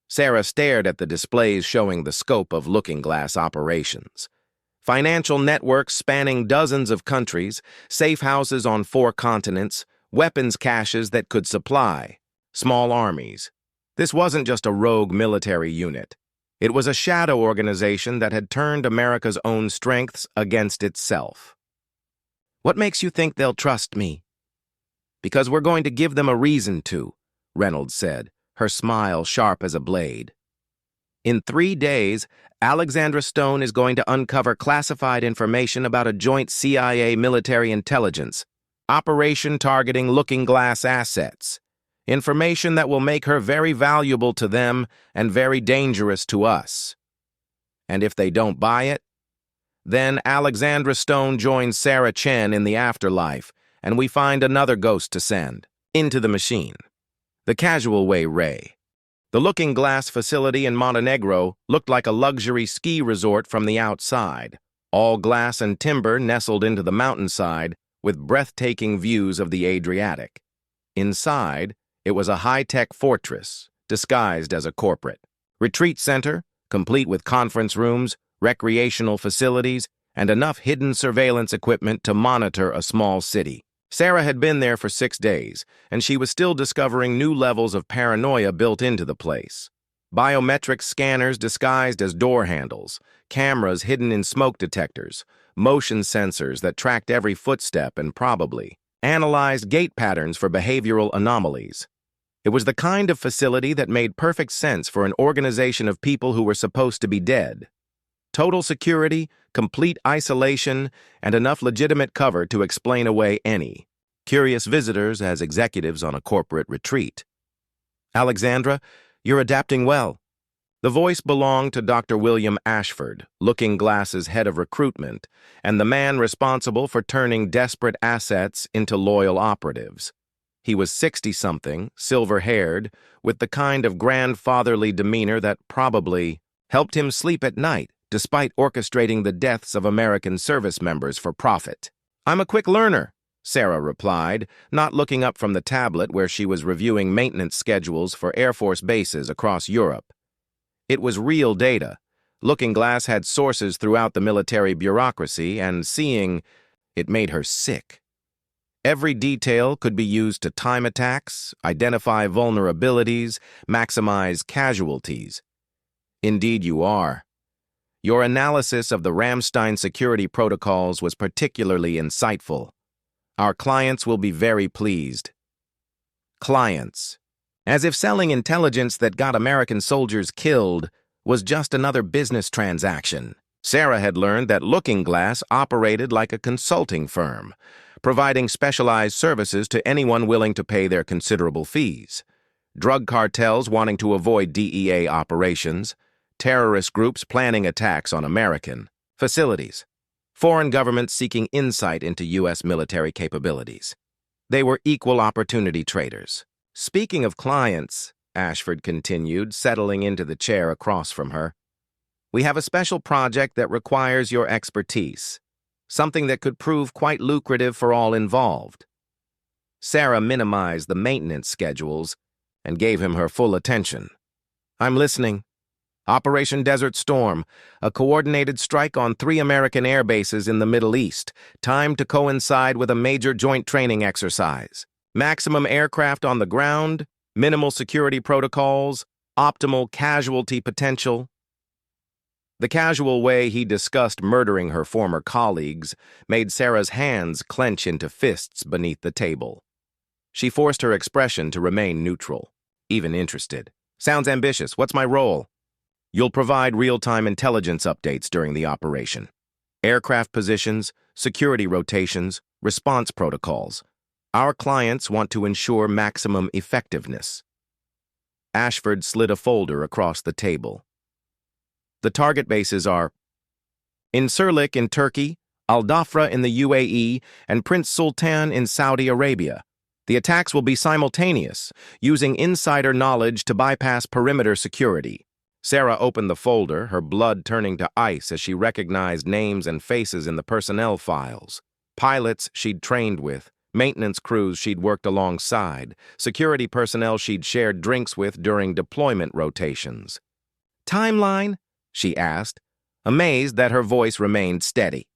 Sarah stared at the displays showing the scope of Looking Glass operations. Financial networks spanning dozens of countries, safe houses on 4 continents, weapons caches that could supply, small armies. This wasn't just a rogue military unit. It was a shadow organization that had turned America's own strengths against itself. What makes you think they'll trust me? Because we're going to give them a reason to, Reynolds said, her smile sharp as a blade. In 3 days, Alexandra Stone is going to uncover classified information about a joint CIA military intelligence operation targeting Looking Glass assets. Information that will make her very valuable to them and very dangerous to us. And if they don't buy it, then Alexandra Stone joins Sarah Chen in the afterlife, and we find another ghost to send into the machine. The Casual Way Ray. The Looking Glass facility in Montenegro looked like a luxury ski resort from the outside, all glass and timber nestled into the mountainside with breathtaking views of the Adriatic. Inside, it was a high-tech fortress, disguised as a corporate retreat center, complete with conference rooms, recreational facilities, and enough hidden surveillance equipment to monitor a small city. Sarah had been there for 6 days, and she was still discovering new levels of paranoia built into the place. Biometric scanners disguised as door handles, cameras hidden in smoke detectors, motion sensors that tracked every footstep and probably analyzed gait patterns for behavioral anomalies. It was the kind of facility that made perfect sense for an organization of people who were supposed to be dead. Total security, complete isolation, and enough legitimate cover to explain away any curious visitors as executives on a corporate retreat. Alexandra, you're adapting well. The voice belonged to Dr. William Ashford, Looking Glass's head of recruitment, and the man responsible for turning desperate assets into loyal operatives. He was 60-something, silver-haired, with the kind of grandfatherly demeanor that probably helped him sleep at night, despite orchestrating the deaths of American service members for profit. "I'm a quick learner," Sarah replied, not looking up from the tablet where she was reviewing maintenance schedules for Air Force bases across Europe. It was real data. Looking Glass had sources throughout the military bureaucracy, and seeing it made her sick. Every detail could be used to time attacks, identify vulnerabilities, maximize casualties. Indeed you are. Your analysis of the Ramstein security protocols was particularly insightful. Our clients will be very pleased. Clients. As if selling intelligence that got American soldiers killed was just another business transaction. Sarah had learned that Looking Glass operated like a consulting firm, providing specialized services to anyone willing to pay their considerable fees. Drug cartels wanting to avoid DEA operations, terrorist groups planning attacks on American facilities, foreign governments seeking insight into U.S. military capabilities. They were equal opportunity traders. "Speaking of clients," Ashford continued, settling into the chair across from her, "we have a special project that requires your expertise, something that could prove quite lucrative for all involved." Sarah minimized the maintenance schedules and gave him her full attention. "I'm listening. Operation Desert Storm, a coordinated strike on 3 American air bases in the Middle East, timed to coincide with a major joint training exercise. Maximum aircraft on the ground, minimal security protocols, optimal casualty potential." The casual way he discussed murdering her former colleagues made Sarah's hands clench into fists beneath the table. She forced her expression to remain neutral, even interested. "Sounds ambitious. What's my role?" "You'll provide real-time intelligence updates during the operation. Aircraft positions, security rotations, response protocols. Our clients want to ensure maximum effectiveness." Ashford slid a folder across the table. "The target bases are Incirlik in Turkey, Al Dhafra in the UAE, and Prince Sultan in Saudi Arabia. The attacks will be simultaneous, using insider knowledge to bypass perimeter security." Sarah opened the folder, her blood turning to ice as she recognized names and faces in the personnel files. Pilots she'd trained with, maintenance crews she'd worked alongside, security personnel she'd shared drinks with during deployment rotations. "Timeline?" she asked, amazed that her voice remained steady.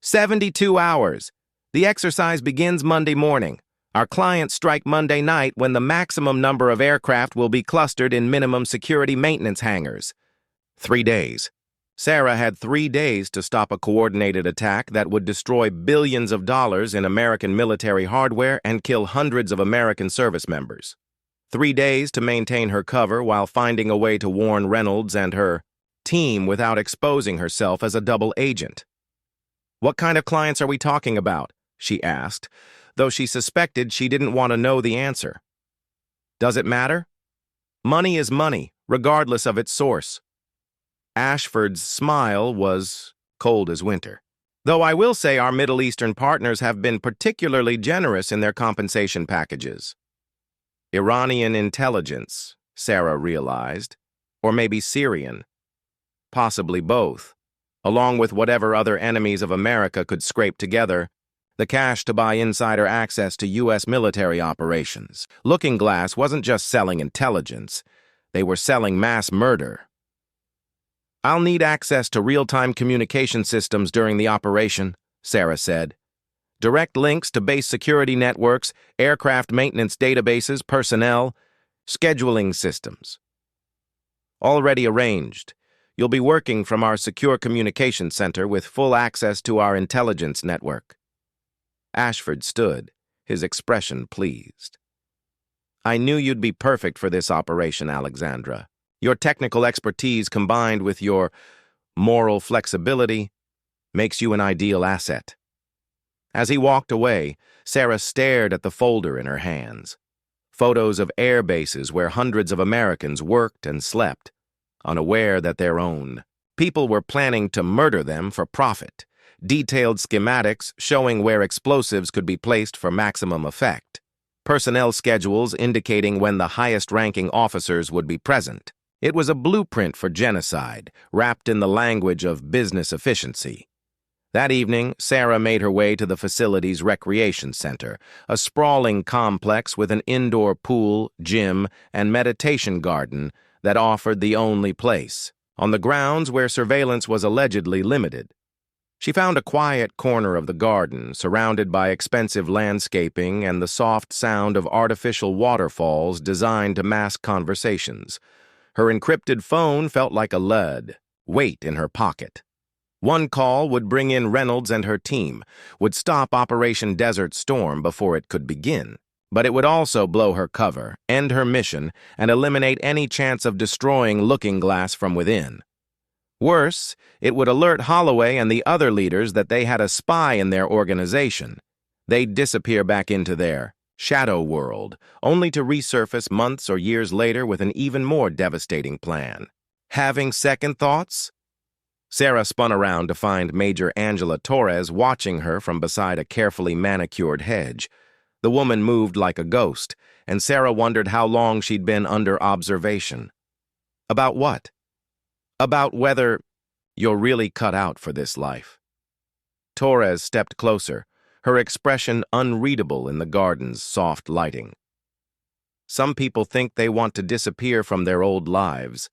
72 hours. The exercise begins Monday morning. Our clients strike Monday night when the maximum number of aircraft will be clustered in minimum security maintenance hangars. 3 days. Sarah had 3 days to stop a coordinated attack that would destroy billions of dollars in American military hardware and kill hundreds of American service members. 3 days to maintain her cover while finding a way to warn Reynolds and her team without exposing herself as a double agent. "What kind of clients are we talking about?" she asked, though she suspected she didn't want to know the answer. "Does it matter? Money is money, regardless of its source." Ashford's smile was cold as winter. "Though I will say our Middle Eastern partners have been particularly generous in their compensation packages." Iranian intelligence, Sarah realized, or maybe Syrian. Possibly both, along with whatever other enemies of America could scrape together, the cash to buy insider access to U.S. military operations. Looking Glass wasn't just selling intelligence, they were selling mass murder. "I'll need access to real-time communication systems during the operation," Sarah said. "Direct links to base security networks, aircraft maintenance databases, personnel, scheduling systems. Already arranged. You'll be working from our secure communication center with full access to our intelligence network." Ashford stood, his expression pleased. "I knew you'd be perfect for this operation, Alexandra. Your technical expertise combined with your moral flexibility makes you an ideal asset. As he walked away, Sarah stared at the folder in her hands. Photos of air bases where hundreds of Americans worked and slept, unaware that their own people were planning to murder them for profit. Detailed schematics showing where explosives could be placed for maximum effect. Personnel schedules indicating when the highest-ranking officers would be present. It was a blueprint for genocide, wrapped in the language of business efficiency. That evening, Sarah made her way to the facility's recreation center, a sprawling complex with an indoor pool, gym, and meditation garden that offered the only place, on the grounds where surveillance was allegedly limited. She found a quiet corner of the garden, surrounded by expensive landscaping and the soft sound of artificial waterfalls designed to mask conversations. Her encrypted phone felt like a lead weight in her pocket. One call would bring in Reynolds and her team, would stop Operation Desert Storm before it could begin. But it would also blow her cover, end her mission, and eliminate any chance of destroying Looking Glass from within. Worse, it would alert Holloway and the other leaders that they had a spy in their organization. They'd disappear back into their shadow world, only to resurface months or years later with an even more devastating plan. Having second thoughts? Sarah spun around to find Major Angela Torres watching her from beside a carefully manicured hedge. The woman moved like a ghost, and Sarah wondered how long she'd been under observation. About what? About whether you're really cut out for this life. Torres stepped closer, her expression unreadable in the garden's soft lighting. Some people think they want to disappear from their old lives,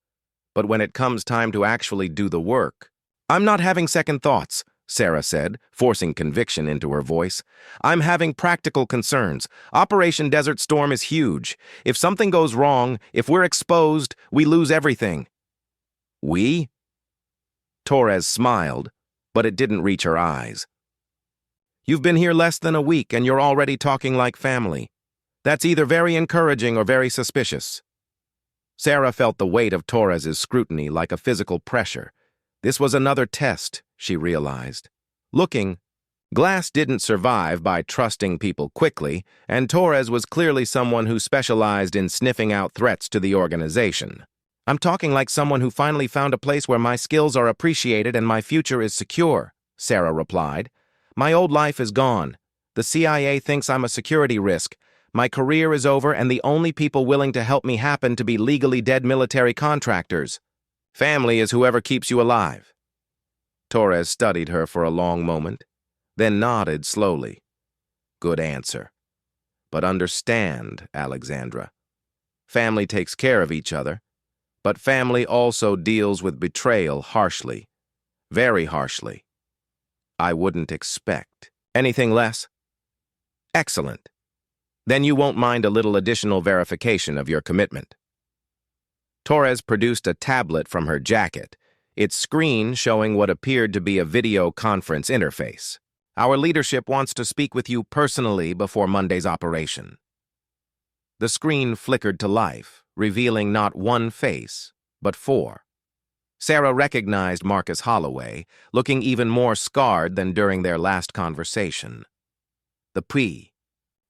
but when it comes time to actually do the work... I'm not having second thoughts, Sarah said, forcing conviction into her voice. I'm having practical concerns. Operation Desert Storm is huge. If something goes wrong, if we're exposed, we lose everything. We? Torres smiled, but it didn't reach her eyes. You've been here less than a week and you're already talking like family. That's either very encouraging or very suspicious. Sarah felt the weight of Torres's scrutiny like a physical pressure. This was another test, she realized. Looking Glass didn't survive by trusting people quickly, and Torres was clearly someone who specialized in sniffing out threats to the organization. I'm talking like someone who finally found a place where my skills are appreciated and my future is secure, Sarah replied. My old life is gone. The CIA thinks I'm a security risk. My career is over and the only people willing to help me happen to be legally dead military contractors. Family is whoever keeps you alive. Torres studied her for a long moment, then nodded slowly. Good answer. But understand, Alexandra. Family takes care of each other, but family also deals with betrayal harshly, very harshly. I wouldn't expect anything less. Excellent. Then you won't mind a little additional verification of your commitment. Torres produced a tablet from her jacket, its screen showing what appeared to be a video conference interface. Our leadership wants to speak with you personally before Monday's operation. The screen flickered to life, revealing not one face, but four. Sarah recognized Marcus Holloway, looking even more scarred than during their last conversation. The P.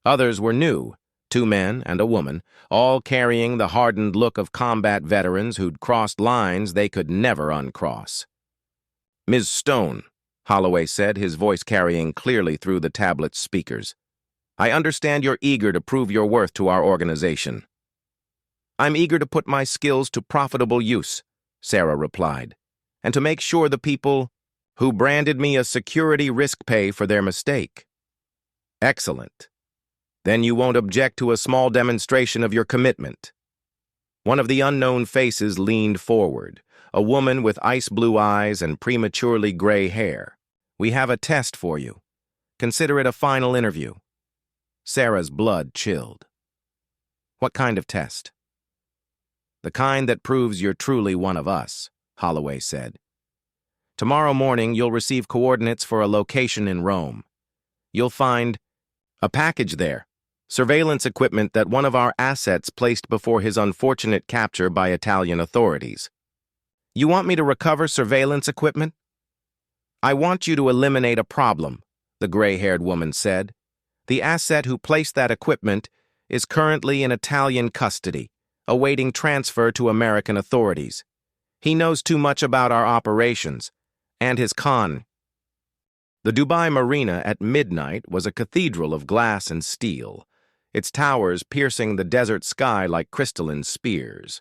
Others were new, 2 men and a woman, all carrying the hardened look of combat veterans who'd crossed lines they could never uncross. Ms. Stone, Holloway said, his voice carrying clearly through the tablet's speakers. I understand you're eager to prove your worth to our organization. I'm eager to put my skills to profitable use, Sarah replied, and to make sure the people who branded me a security risk pay for their mistake. Excellent. Then you won't object to a small demonstration of your commitment. One of the unknown faces leaned forward, a woman with ice-blue eyes and prematurely gray hair. We have a test for you. Consider it a final interview. Sarah's blood chilled. What kind of test? The kind that proves you're truly one of us, Holloway said. Tomorrow morning, you'll receive coordinates for a location in Rome. You'll find a package there, surveillance equipment that one of our assets placed before his unfortunate capture by Italian authorities. You want me to recover surveillance equipment? I want you to eliminate a problem, the gray-haired woman said. The asset who placed that equipment is currently in Italian custody, awaiting transfer to American authorities. He knows too much about our operations, and his con. The Dubai Marina at midnight was a cathedral of glass and steel, its towers piercing the desert sky like crystalline spears.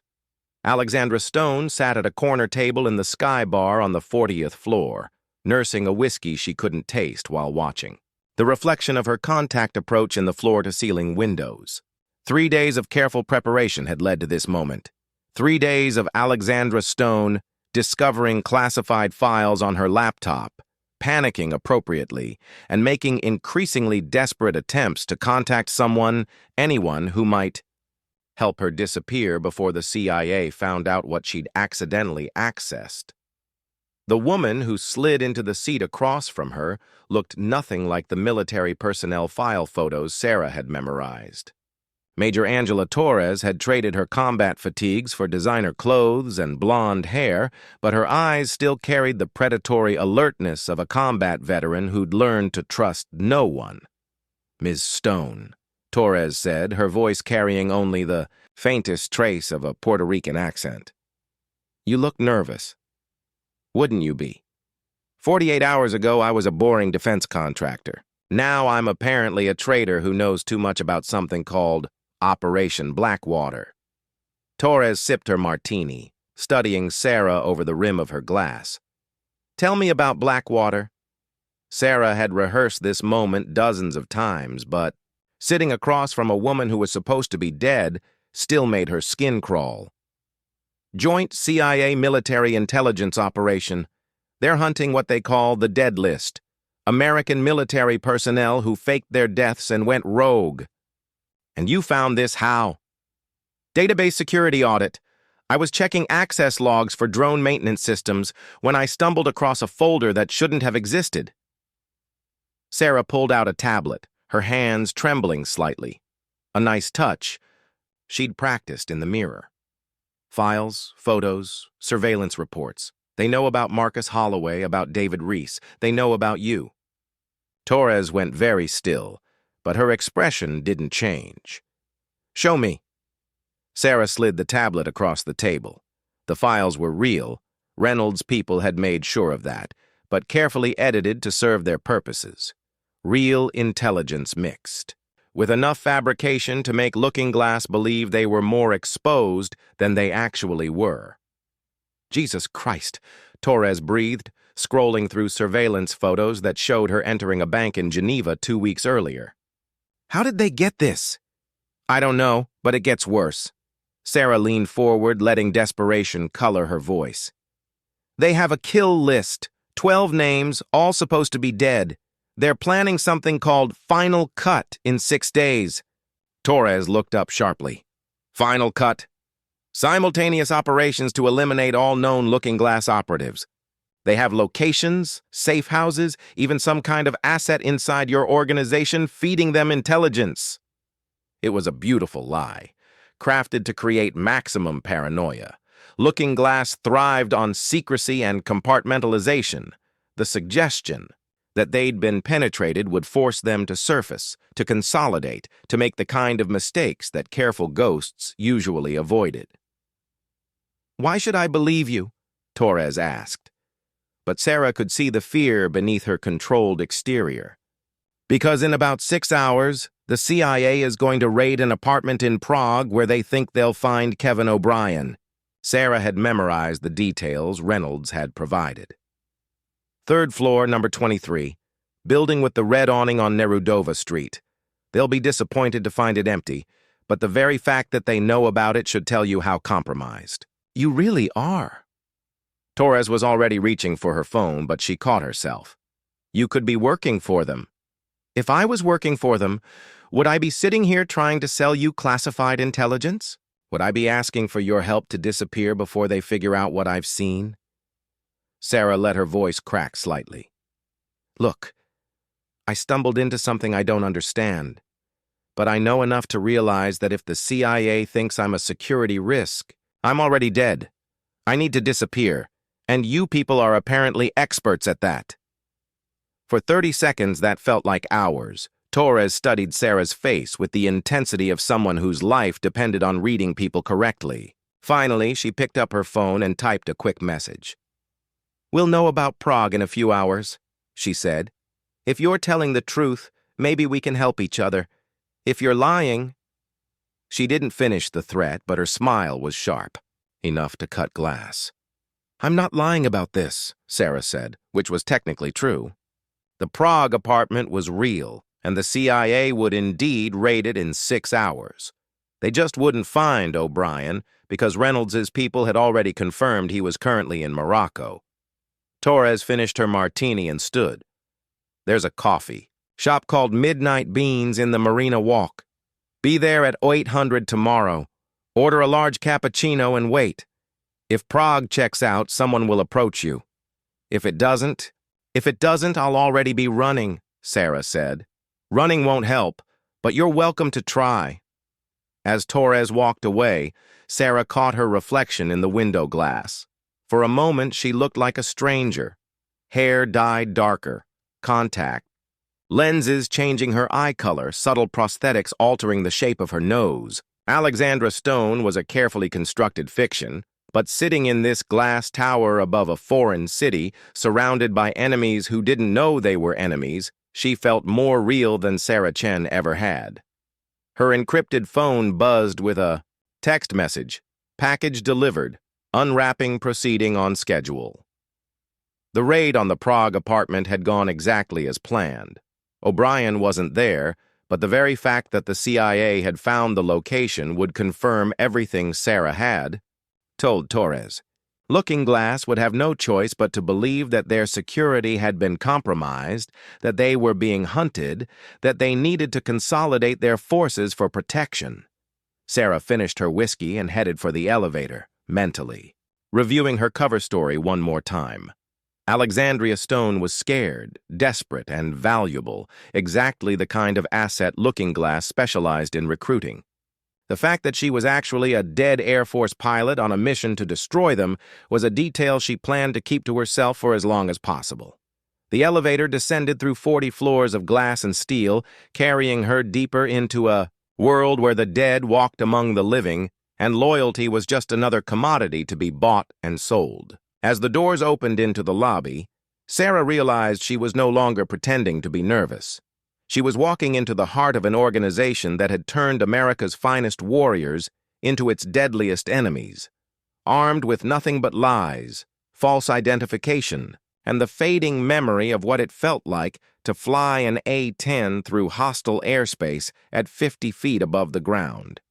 Alexandra Stone sat at a corner table in the Sky Bar on the 40th floor, nursing a whiskey she couldn't taste while watching. The reflection of her contact approach in the floor-to-ceiling windows. 3 days of careful preparation had led to this moment. 3 days of Alexandra Stone discovering classified files on her laptop, panicking appropriately, and making increasingly desperate attempts to contact anyone who might help her disappear before the CIA found out what she'd accidentally accessed. The woman who slid into the seat across from her looked nothing like the military personnel file photos Sarah had memorized. Major Angela Torres had traded her combat fatigues for designer clothes and blonde hair, but her eyes still carried the predatory alertness of a combat veteran who'd learned to trust no one. "Ms. Stone," Torres said, her voice carrying only the faintest trace of a Puerto Rican accent. "You look nervous. Wouldn't you be? 48 hours ago, I was a boring defense contractor. Now I'm apparently a trader who knows too much about something called Operation Blackwater." Torres sipped her martini, studying Sarah over the rim of her glass. "Tell me about Blackwater." Sarah had rehearsed this moment dozens of times, but sitting across from a woman who was supposed to be dead still made her skin crawl. "Joint CIA military intelligence operation. They're hunting what they call the dead list. American military personnel who faked their deaths and went rogue. And you found this how?" "Database security audit. I was checking access logs for drone maintenance systems when I stumbled across a folder that shouldn't have existed." Sarah pulled out a tablet, her hands trembling slightly. A nice touch. She'd practiced in the mirror. Files, photos, surveillance reports. They know about Marcus Holloway, about David Reese. They know about you. Torres went very still, but her expression didn't change. "Show me." Sarah slid the tablet across the table. The files were real. Reynolds' people had made sure of that, but carefully edited to serve their purposes. Real intelligence mixed, with enough fabrication to make Looking-Glass believe they were more exposed than they actually were. "Jesus Christ," Torres breathed, scrolling through surveillance photos that showed her entering a bank in Geneva 2 weeks earlier. "How did they get this?" "I don't know, but it gets worse." Sarah leaned forward, letting desperation color her voice. "They have a kill list, 12 names, all supposed to be dead. They're planning something called Final Cut in 6 days. Torres looked up sharply. "Final Cut? Simultaneous operations to eliminate all known Looking-Glass operatives. They have locations, safe houses, even some kind of asset inside your organization feeding them intelligence." It was a beautiful lie, crafted to create maximum paranoia. Looking-Glass thrived on secrecy and compartmentalization. The suggestion that they'd been penetrated would force them to surface, to consolidate, to make the kind of mistakes that careful ghosts usually avoided. "Why should I believe you?" Torres asked. But Sarah could see the fear beneath her controlled exterior. "Because in about 6 hours, the CIA is going to raid an apartment in Prague where they think they'll find Kevin O'Brien." Sarah had memorized the details Reynolds had provided. "3rd floor, number 23. Building with the red awning on Nerudova Street. They'll be disappointed to find it empty, but the very fact that they know about it should tell you how compromised." "You really are." Torres was already reaching for her phone, but she caught herself. "You could be working for them." "If I was working for them, would I be sitting here trying to sell you classified intelligence? Would I be asking for your help to disappear before they figure out what I've seen?" Sarah let her voice crack slightly. "Look, I stumbled into something I don't understand, but I know enough to realize that if the CIA thinks I'm a security risk, I'm already dead. I need to disappear, and you people are apparently experts at that. For 30 seconds that felt like hours. Torres studied Sarah's face with the intensity of someone whose life depended on reading people correctly. Finally, she picked up her phone and typed a quick message. "We'll know about Prague in a few hours," she said. "If you're telling the truth, maybe we can help each other. If you're lying—" She didn't finish the threat, but her smile was sharp, enough to cut glass. "I'm not lying about this," Sarah said, which was technically true. The Prague apartment was real, and the CIA would indeed raid it in 6 hours. They just wouldn't find O'Brien because Reynolds's people had already confirmed he was currently in Morocco. Torres finished her martini and stood. "There's a coffee shop called Midnight Beans in the Marina Walk. Be there at 800 tomorrow. Order a large cappuccino and wait. If Prague checks out, someone will approach you. If it doesn't, I'll already be running," Sarah said. "Running won't help, but you're welcome to try." As Torres walked away, Sarah caught her reflection in the window glass. For a moment, she looked like a stranger. Hair dyed darker, contact, lenses changing her eye color, subtle prosthetics altering the shape of her nose. Alexandra Stone was a carefully constructed fiction, but sitting in this glass tower above a foreign city, surrounded by enemies who didn't know they were enemies, she felt more real than Sarah Chen ever had. Her encrypted phone buzzed with a text message, "Package delivered, unwrapping proceeding on schedule." The raid on the Prague apartment had gone exactly as planned. O'Brien wasn't there, but the very fact that the CIA had found the location would confirm everything Sarah had told Torres. Looking Glass would have no choice but to believe that their security had been compromised, that they were being hunted, that they needed to consolidate their forces for protection. Sarah finished her whiskey and headed for the elevator, mentally, reviewing her cover story one more time. Alexandria Stone was scared, desperate, and valuable, exactly the kind of asset Looking Glass specialized in recruiting. The fact that she was actually a dead Air Force pilot on a mission to destroy them was a detail she planned to keep to herself for as long as possible. The elevator descended through 40 floors of glass and steel, carrying her deeper into a world where the dead walked among the living, and loyalty was just another commodity to be bought and sold. As the doors opened into the lobby, Sarah realized she was no longer pretending to be nervous. She was walking into the heart of an organization that had turned America's finest warriors into its deadliest enemies, armed with nothing but lies, false identification, and the fading memory of what it felt like to fly an A-10 through hostile airspace at 50 feet above the ground.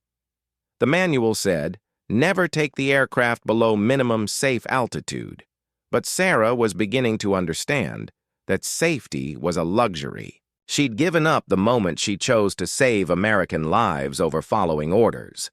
The manual said, "Never take the aircraft below minimum safe altitude," but Sarah was beginning to understand that safety was a luxury. She'd given up the moment she chose to save American lives over following orders.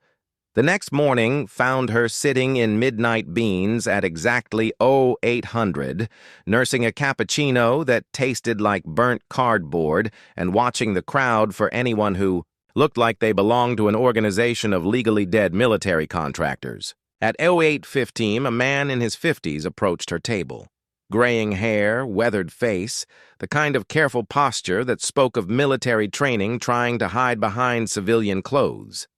The next morning found her sitting in Midnight Beans at exactly 0800, nursing a cappuccino that tasted like burnt cardboard and watching the crowd for anyone who looked like they belonged to an organization of legally dead military contractors. At 08:15, a man in his 50s approached her table. Graying hair, weathered face, the kind of careful posture that spoke of military training trying to hide behind civilian clothes.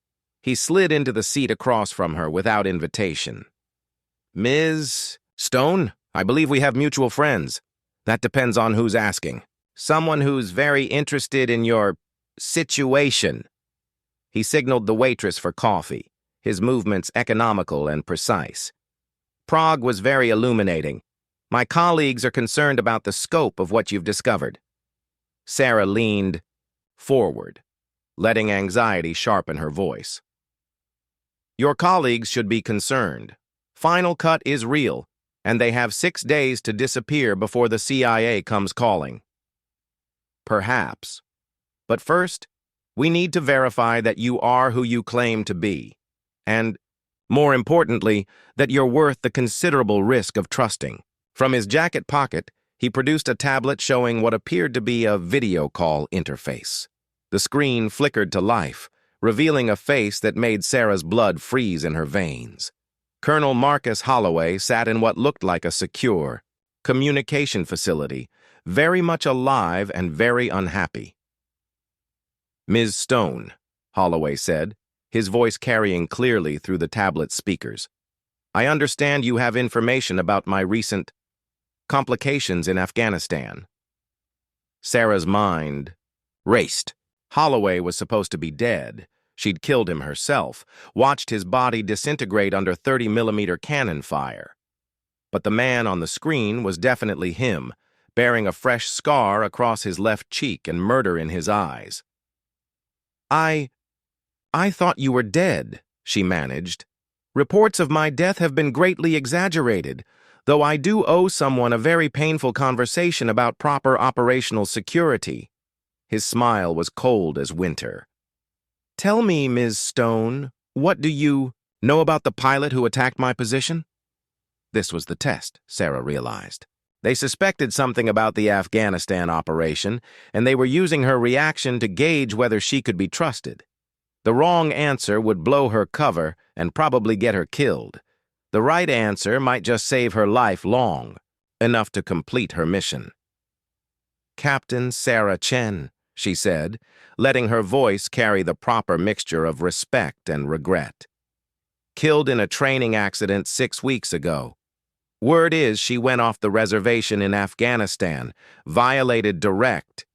He slid into the seat across from her without invitation. "Ms. Stone, I believe we have mutual friends. That depends on who's asking. Someone who's very interested in your situation." He signaled the waitress for coffee, his movements economical and precise. "Prague was very illuminating. My colleagues are concerned about the scope of what you've discovered." Sarah leaned forward, letting anxiety sharpen her voice. "Your colleagues should be concerned. Final Cut is real, and they have 6 days to disappear before the CIA comes calling." "Perhaps. But first, we need to verify that you are who you claim to be, and, more importantly, that you're worth the considerable risk of trusting." From his jacket pocket, he produced a tablet showing what appeared to be a video call interface. The screen flickered to life, revealing a face that made Sarah's blood freeze in her veins. Colonel Marcus Holloway sat in what looked like a secure communication facility, very much alive and very unhappy. "Ms. Stone," Holloway said, his voice carrying clearly through the tablet speakers. "I understand you have information about my recent complications in Afghanistan." Sarah's mind raced. Holloway was supposed to be dead. She'd killed him herself, watched his body disintegrate under 30mm cannon fire. But the man on the screen was definitely him, bearing a fresh scar across his left cheek and murder in his eyes. I thought you were dead," she managed. "Reports of my death have been greatly exaggerated, though I do owe someone a very painful conversation about proper operational security." His smile was cold as winter. "Tell me, Ms. Stone, what do you know about the pilot who attacked my position?" This was the test, Sarah realized. They suspected something about the Afghanistan operation, and they were using her reaction to gauge whether she could be trusted. The wrong answer would blow her cover and probably get her killed. The right answer might just save her life long, enough to complete her mission. "Captain Sarah Chen," she said, letting her voice carry the proper mixture of respect and regret. "Killed in a training accident 6 weeks ago. Word is she went off the reservation in Afghanistan, violated direct